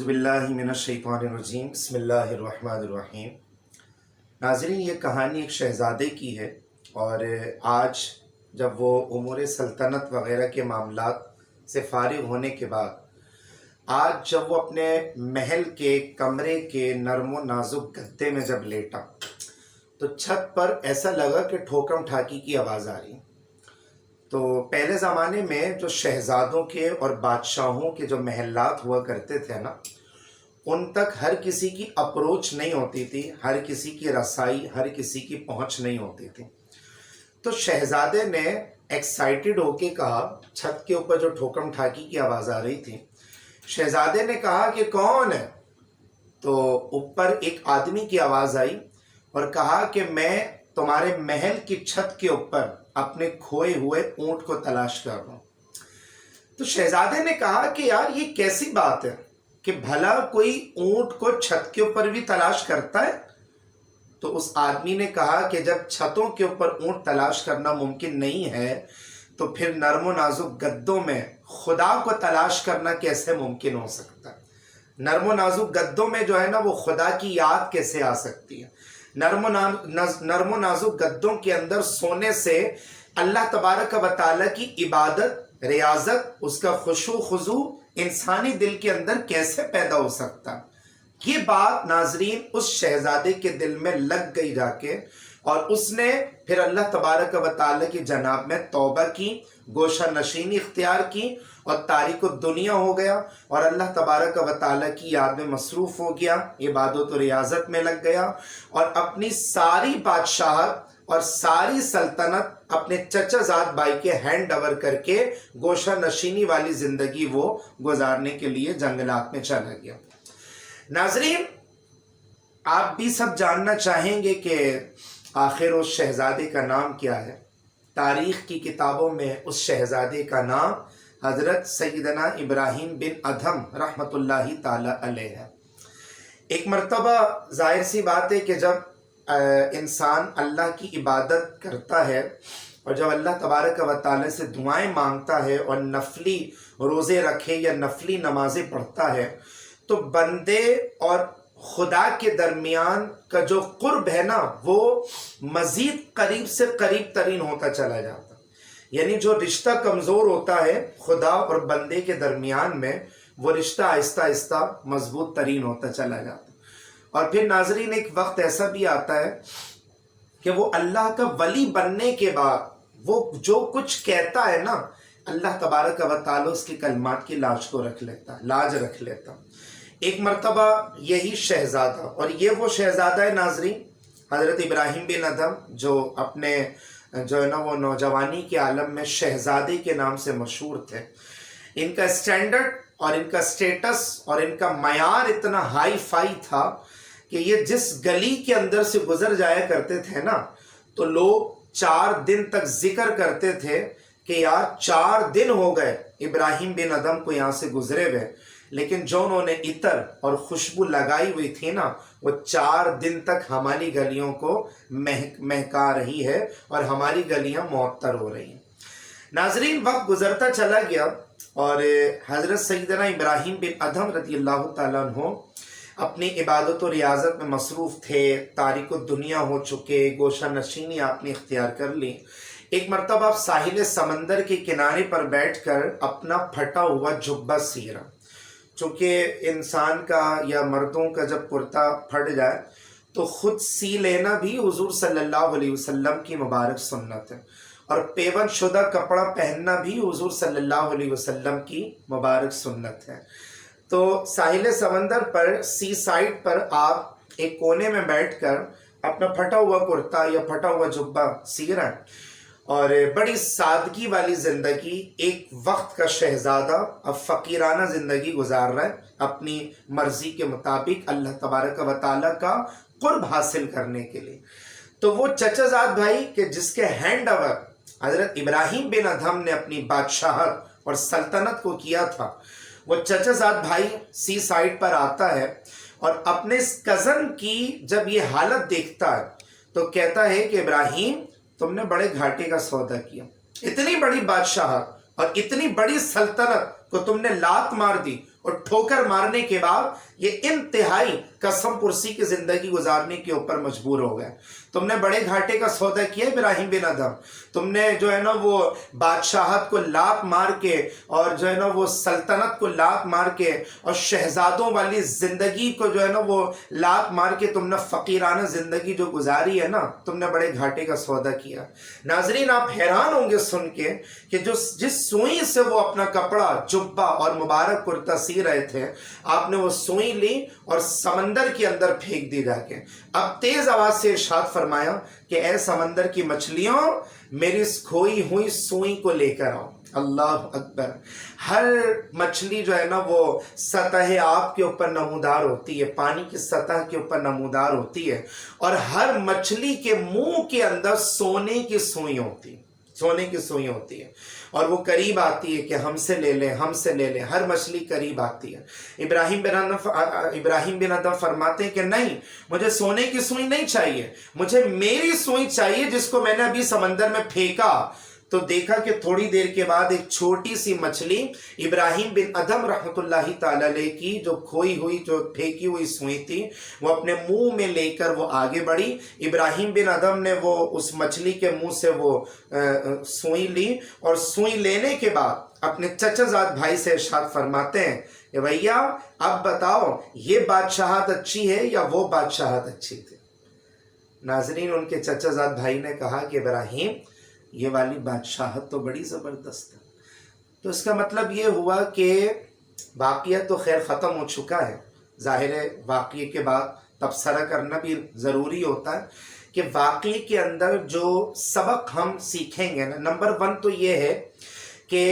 औज़ुबिल्लाहि मिनश्शैतानिर्रजीम बिस्मिल्लाहिर्रहमानिर्रहीम। नाज़रीन, ये कहानी एक शहज़ादे की है और आज जब वो उमूर सल्तनत वग़ैरह के मामलात से फ़ारिग़ होने के बाद आज जब वो अपने महल के कमरे के नरम व नाजुक गद्दे में जब लेटा तो छत पर ऐसा लगा कि ठोकम ठाकी की आवाज़ आ रही। तो पहले ज़माने में जो शहज़ादों के और बादशाहों के जो महलात हुआ करते थे ना, उन तक हर किसी की अप्रोच नहीं होती थी, हर किसी की रसाई, हर किसी की पहुंच नहीं होती थी। तो शहज़ादे ने एक्साइटेड होके कहा, छत के ऊपर जो ठोकम ठाकी की आवाज़ आ रही थी, शहज़ादे ने कहा कि कौन है? तो ऊपर एक आदमी की आवाज़ आई और कहा कि मैं तुम्हारे महल की छत के ऊपर अपने खोए हुए ऊंट को तलाश कर रहा हूं। तो शहजादे ने कहा कि यार ये कैसी बात है कि भला कोई ऊंट को छत के ऊपर भी तलाश करता है? तो उस आदमी ने कहा कि जब छतों के ऊपर ऊंट तलाश करना मुमकिन नहीं है तो फिर नरम नाजुक गद्दों में खुदा को तलाश करना कैसे मुमकिन हो सकता है? नरम नाजुक गद्दों में जो है ना, वो खुदा की याद कैसे आ सकती है? नरम नाजुक गद्दों के अंदर सोने से अल्लाह तबारक व तआला की इबादत, रियाजत, उसका खुशू खुजू इंसानी दिल के अंदर कैसे पैदा हो सकता? ये बात नाजरीन उस शहजादे के दिल में लग गई जाके, और उसने फिर अल्लाह तबारक व तआला की जनाब में तौबा की, गोशा नशीनी इख्तियार की और तारिक दुनिया हो गया और अल्लाह तबारक व तआला की याद में मसरूफ़ हो गया, इबादत और रियाजत में लग गया और अपनी सारी बादशाहत और सारी सल्तनत अपने चचाजाद भाई के हैंड ओवर करके गोशा नशीनी वाली ज़िंदगी वो गुजारने के लिए जंगलात में चला गया। नाजरीन, आप भी सब जानना चाहेंगे कि आखिर उस शहज़ादे का नाम क्या है। तारीख़ की किताबों में उस शहज़ादे का नाम हज़रत सैयदना इब्राहीम बिन अदहम रहमतुल्लाहि ताला अलैह है। एक मर्तबा ज़ाहिर सी बात है कि जब इंसान अल्लाह की इबादत करता है और जब अल्लाह तबारक व तआला से दुआएं मांगता है और नफली रोज़े रखे या नफली नमाज़ें पढ़ता है, तो बंदे और खुदा के दरमियान का जो कुर्ब है ना, वो मज़ीद करीब से करीब तरीन होता चला जाता। यानी जो रिश्ता कमज़ोर होता है खुदा और बंदे के दरमियान में, वो रिश्ता आहिस्ता आहिस्ता मजबूत तरीन होता चला जाता। और फिर नाजरीन, एक वक्त ऐसा भी आता है कि वो अल्लाह का वली बनने के बाद वो जो कुछ कहता है ना, अल्लाह तबारक व तआला उसके कलमात की लाज रख लेता। एक मर्तबा यही शहजादा, और ये वो शहजादा है नाजरीन हज़रत इब्राहीम बिन अदहम, जो अपने जो है ना वो नौजवानी के आलम में शहजादे के नाम से मशहूर थे। इनका स्टैंडर्ड और इनका स्टेटस और इनका मयार इतना हाई फाई था कि ये जिस गली के अंदर से गुजर जाया करते थे ना, तो लोग 4 दिन तक जिक्र करते थे कि यार 4 दिन हो गए इब्राहीम बिन अदहम को यहाँ से गुजरे हुए, लेकिन जो उन्होंने इतर और खुशबू लगाई हुई थी ना, वो 4 दिन तक हमारी गलियों को महका रही है और हमारी गलियां मुअत्तर हो रही हैं। नाजरीन, वक्त गुजरता चला गया और हज़रत सैयदना इब्राहीम बिन अदहम रज़ियल्लाहु ताला अन्हु अपनी इबादत और रियाजत में मसरूफ़ थे, तारिक दुनिया हो चुके, गोशा नशीनी आपने इख्तियार कर ली। एक मरतबा आप साहिल समंदर के किनारे पर बैठकर अपना फटा हुआ जुब्बा सी रहा। चूँकि इंसान का या मर्दों का जब कुर्ता फट जाए तो ख़ुद सी लेना भी हुज़ूर सल्लल्लाहु अलैहि वसल्लम की मुबारक सुन्नत है, और पेवन शुदा कपड़ा पहनना भी हुज़ूर सल्लल्लाहु अलैहि वसल्लम की मुबारक सुन्नत है। तो साहिल समंदर पर, सी साइड पर आप एक कोने में बैठकर अपना फटा हुआ कुर्ता या फटा हुआ जुब्बा सी रहे हैं और बड़ी सादगी वाली ज़िंदगी, एक वक्त का शहज़ादा अब फ़कीराना ज़िंदगी गुजार रहा है अपनी मर्ज़ी के मुताबिक अल्लाह तबारक व तआला का कुर्ब हासिल करने के लिए। तो वो चचाजाद भाई कि जिसके हैंड ओवर हज़रत इब्राहीम बिन अदहम ने अपनी बादशाहत और सल्तनत को किया था, वो चचाजाद भाई सी साइड पर आता है और अपने इस कज़न की जब ये हालत देखता है तो कहता है कि इब्राहीम, तुमने बड़े घाटे का सौदा किया, इतनी बड़ी बादशाहत और इतनी बड़ी सल्तनत को तुमने लात मार दी और ठोकर मारने के बाद ये इंतहाई कसम पुरसी की जिंदगी गुजारने के ऊपर मजबूर हो गए। तुमने बड़े घाटे का सौदा किया इब्राहिम बिन अदम, तुमने जो है ना वो बादशाहत को लात मार के और जो है ना वो सल्तनत को लात मार के और शहजादों वाली जिंदगी को जो है ना वो लात मार के तुमने फकीराना जिंदगी जो गुजारी है ना, तुमने बड़े घाटे का सौदा किया। नाजरीन, आप हैरान होंगे सुन के कि जो जिस सुई से वो अपना कपड़ा, जुब्बा और मुबारक कुर्ता सी रहे थे, आपने वो सुई ली और समंदर के अंदर फेंक दी जाके। अब तेज आवाज से इरशाद फरमाया कि ऐ समंदर की मछलियों, मेरी इस खोई हुई सुई को लेकर आओ। अल्लाह अकबर। हर मछली जो है ना वो सतह आब के ऊपर नमूदार होती है, पानी की सतह के ऊपर नमूदार होती है, और हर मछली के मुंह के अंदर सोने की सुई होती है, सोने की सुई होती है, और वो करीब आती है कि हमसे ले ले, हमसे ले ले। हर मछली करीब आती है। इब्राहिम बिन अदम फरमाते हैं कि नहीं, मुझे सोने की सुई नहीं चाहिए, मुझे मेरी सुई चाहिए जिसको मैंने अभी समंदर में फेंका। तो देखा कि थोड़ी देर के बाद एक छोटी सी मछली इब्राहिम बिन अदम रहमतुल्लाहि तआला अलैह की जो खोई हुई, जो फेंकी हुई सुई थी, वो अपने मुंह में लेकर वो आगे बढ़ी। इब्राहिम बिन अदम ने वो उस मछली के मुंह से वो सुई ली, और सुई लेने के बाद अपने चचाजाद भाई से इरशाद फरमाते हैं कि भैया अब बताओ, ये बादशाहत अच्छी है या वो बादशाहत अच्छी थी। नाजरीन, उनके चचाजाद भाई ने कहा कि इब्राहिम, ये वाली बादशाहत तो बड़ी ज़बरदस्त है। तो इसका मतलब ये हुआ कि वाक़या तो खैर ख़त्म हो चुका है। ज़ाहिर है वाक़ये के बाद तबसरा करना भी ज़रूरी होता है कि वाक़ये के अंदर जो सबक हम सीखेंगे ना, नंबर 1 तो ये है कि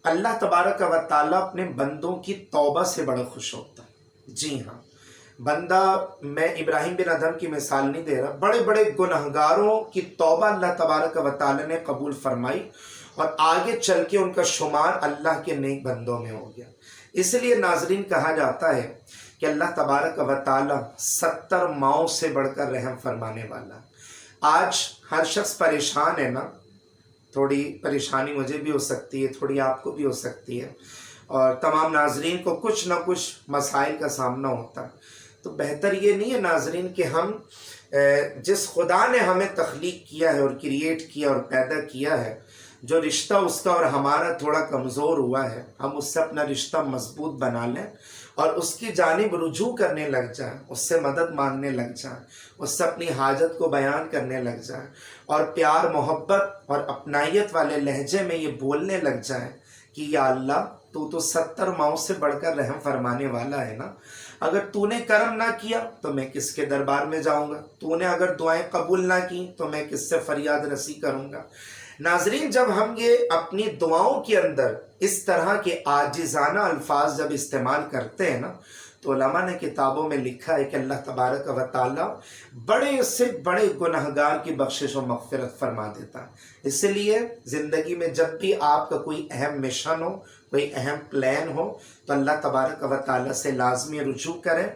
अल्लाह तबारक व तआला अपने बंदों की तौबा से बड़ा खुश होता है। जी हाँ, बंदा, मैं इब्राहिम बिन अदम की मिसाल नहीं दे रहा, बड़े बड़े गुनहगारों की तौबा अल्लाह तबारक व तआला ने कबूल फरमाई, और आगे चल के उनका शुमार अल्लाह के नेक बंदों में हो गया। इसलिए नाजरीन, कहा जाता है कि अल्लाह तबारक व तआला 70 माओं से बढ़कर रहम फरमाने वाला। आज हर शख्स परेशान है ना, थोड़ी परेशानी मुझे भी हो सकती है, थोड़ी आपको भी हो सकती है, और तमाम नाजरीन को कुछ ना कुछ मसाइल का सामना होता है। तो बेहतर ये नहीं है नाजरीन कि हम जिस खुदा ने हमें तख्लीक किया है और क्रिएट किया और पैदा किया है, जो रिश्ता उसका और हमारा थोड़ा कमज़ोर हुआ है, हम उससे अपना रिश्ता मजबूत बना लें और उसकी जानिब रुजू करने लग जाएं, उससे मदद मांगने लग जाएं, उससे अपनी हाजत को बयान करने लग जाएं, और प्यार, मोहब्बत और अपनाइयत वाले लहजे में ये बोलने लग जाएं कि या अल्लाह, तू तो 70 माओं से बढ़कर रहम फरमाने वाला है ना। अगर तूने करम ना किया तो मैं किसके दरबार में जाऊंगा, तूने अगर दुआएं कबूल ना की तो मैं किससे फरियाद रसी करूंगा। नाजरीन, जब हम ये अपनी दुआओं के अंदर इस तरह के आजिज़ाना अल्फाज जब इस्तेमाल करते हैं ना, तो उलमा ने किताबों में लिखा है कि अल्लाह तबारक व तआला बड़े से बड़े गुनहगार की बख्शिश और मग़फ़िरत फरमा देता है। इसलिए ज़िंदगी में जब भी आपका कोई अहम मिशन हो, कोई अहम प्लान हो, तो अल्लाह तबारक व तआला से लाजमी रुजू करें।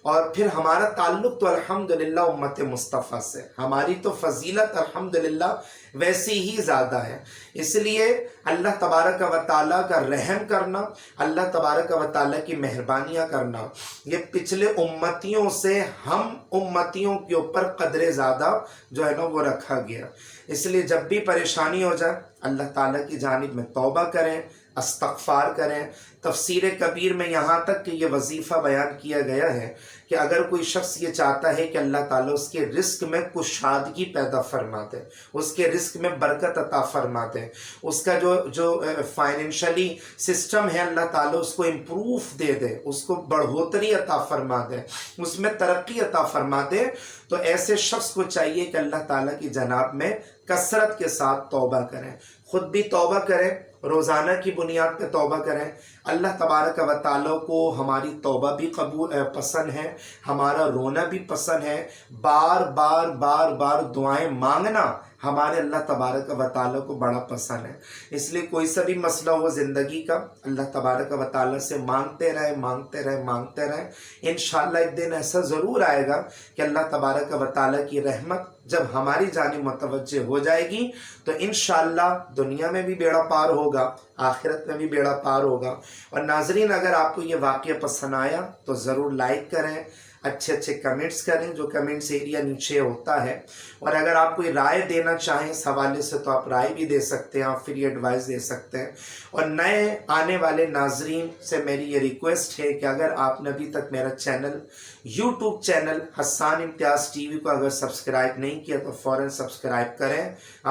और फिर हमारा ताल्लुक़ तो अल्हम्दुलिल्लाह उम्मत मुस्तफ़ा से, हमारी तो फ़जीलत अल्हम्दुलिल्लाह वैसी ही ज़्यादा है। इसलिए अल्लाह तबारक व तआला का रहम करना, अल्लाह तबारक व तआला की मेहरबानियाँ करना, ये पिछले उम्मतियों से हम उम्मतियों के ऊपर क़द्र ज़्यादा जो है ना वो रखा गया। इसलिए जब भी परेशानी हो जाए, अल्लाह ताला की जानिब में तौबा करें, अस्तग़फ़ार करें। तफ़सीर कबीर में यहाँ तक कि ये वजीफ़ा बयान किया गया है कि अगर कोई शख्स ये चाहता है कि अल्लाह ताला उसके रिस्क में कुशादगी पैदा फरमा दे, उसके रिस्क में बरकत अता फरमा दे, उसका जो फाइनेंशियली सिस्टम है अल्लाह ताला उसको इम्प्रूव दे दे, उसको बढ़ोतरी अता फरमा दे, उसमें तरक्की अता फरमा दे, तो ऐसे शख्स को चाहिए कि अल्लाह ताला की जनाब में कसरत के साथ तौबा करें, ख़ुद भी तौबा करें, रोज़ाना की बुनियाद पे तौबा करें। अल्लाह तबारक व तआला को हमारी तौबा भी पसंद है, हमारा रोना भी पसंद है। बार बार दुआएं मांगना ہمارے اللہ تبارک و تعالیٰ کو بڑا پسند ہے. اس لیے کوئی سا بھی مسئلہ ہو زندگی کا، اللہ تبارک و تعالیٰ سے مانگتے رہے مانگتے رہے مانگتے رہے. انشاءاللہ ایک دن ایسا ضرور آئے گا کہ اللہ تبارک و تعالیٰ کی رحمت جب ہماری جانب متوجہ ہو جائے گی تو انشاءاللہ دنیا میں بھی بیڑا پار ہوگا، آخرت میں بھی بیڑا پار ہوگا. اور ناظرین، اگر آپ کو یہ واقعہ پسند آیا تو ضرور لائک کریں، اچھے اچھے کمنٹس کریں جو کمنٹس ایریا نیچے ہوتا ہے. اور اگر آپ کوئی رائے دینا چاہیں اس حوالے سے تو آپ رائے بھی دے سکتے ہیں، آپ فری ایڈوائز دے سکتے ہیں. اور نئے آنے والے ناظرین سے میری یہ ریکویسٹ ہے کہ اگر آپ نے ابھی تک میرا چینل یوٹیوب چینل حسان امتیاز ٹی وی کو اگر سبسکرائب نہیں کیا تو فوراً سبسکرائب کریں،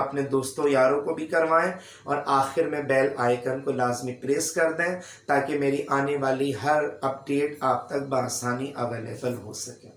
اپنے دوستوں یاروں کو بھی کروائیں، اور آخر میں بیل آئیکن کو لازمی پریس کر دیں تاکہ میری آنے والی ہر اپڈیٹ آپ تک بآسانی اویلیبل ہو سکے.